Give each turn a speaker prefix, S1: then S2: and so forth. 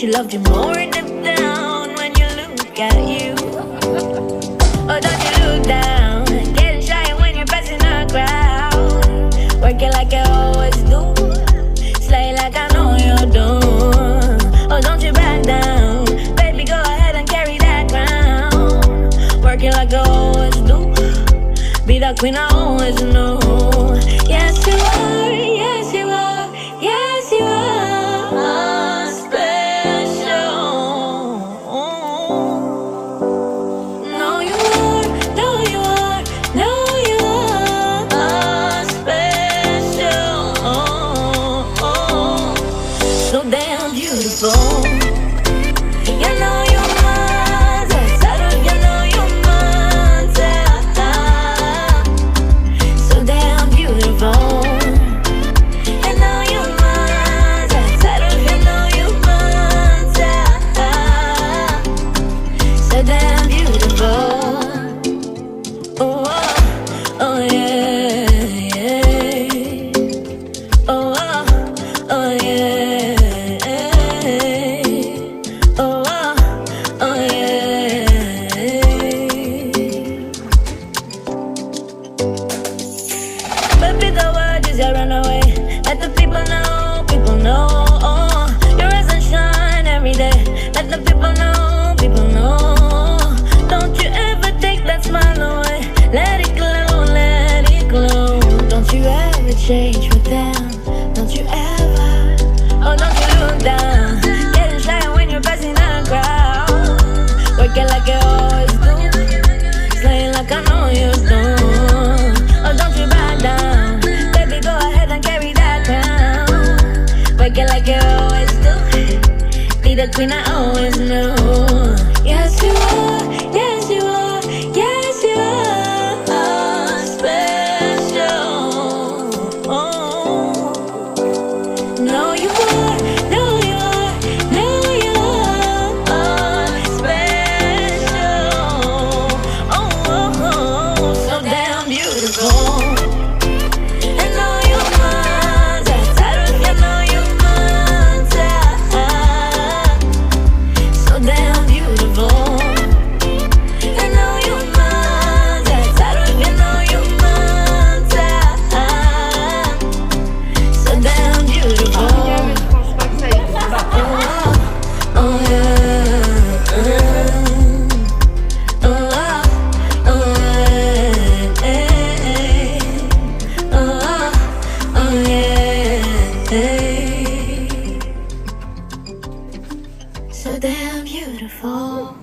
S1: she loved you more deep down when you look at you. Oh, don't you look down, getting shy when you're passing the crowd. Working like you always do, slay like I know you do. Oh, don't you back down, baby, go ahead and carry that crown. Working like you always do, be the queen I always knew. Yes, you are, yes, you are, yes, you are special. No, you are, no, you are, no, you are special. So damn beautiful. You know you're mine, you know you're mine. So damn beautiful. You know you're mine, you know you're mine. So damn beautiful. Oh, oh, oh yeah, yeah. Oh, oh, oh yeah. Oh, oh, oh yeah. Baby, the word is you run away. Let the people know, people know. Your eyes and shine every day. Let the people know, people know. Don't you ever take that smile away. Let it glow, let it glow. Don't you ever change for them. Don't you ever. Oh, don't you look down, getting shy when you're passing the crowd. Working like you always do, slaying like I know you do. Oh, don't you back down, baby, go ahead and carry that crown. Working like you always do, be the queen I always knew. Yes, you are, yes, you are, yes, you are special. No, you are, no, you are, no, you are special. Oh, oh, oh, so damn beautiful. I know you're mine, you know you're mine. So damn beautiful. I know you're mine, you know you're mine. So damn beautiful. Oh, oh yeah. Oh, oh yeah. Oh yeah. So damn beautiful.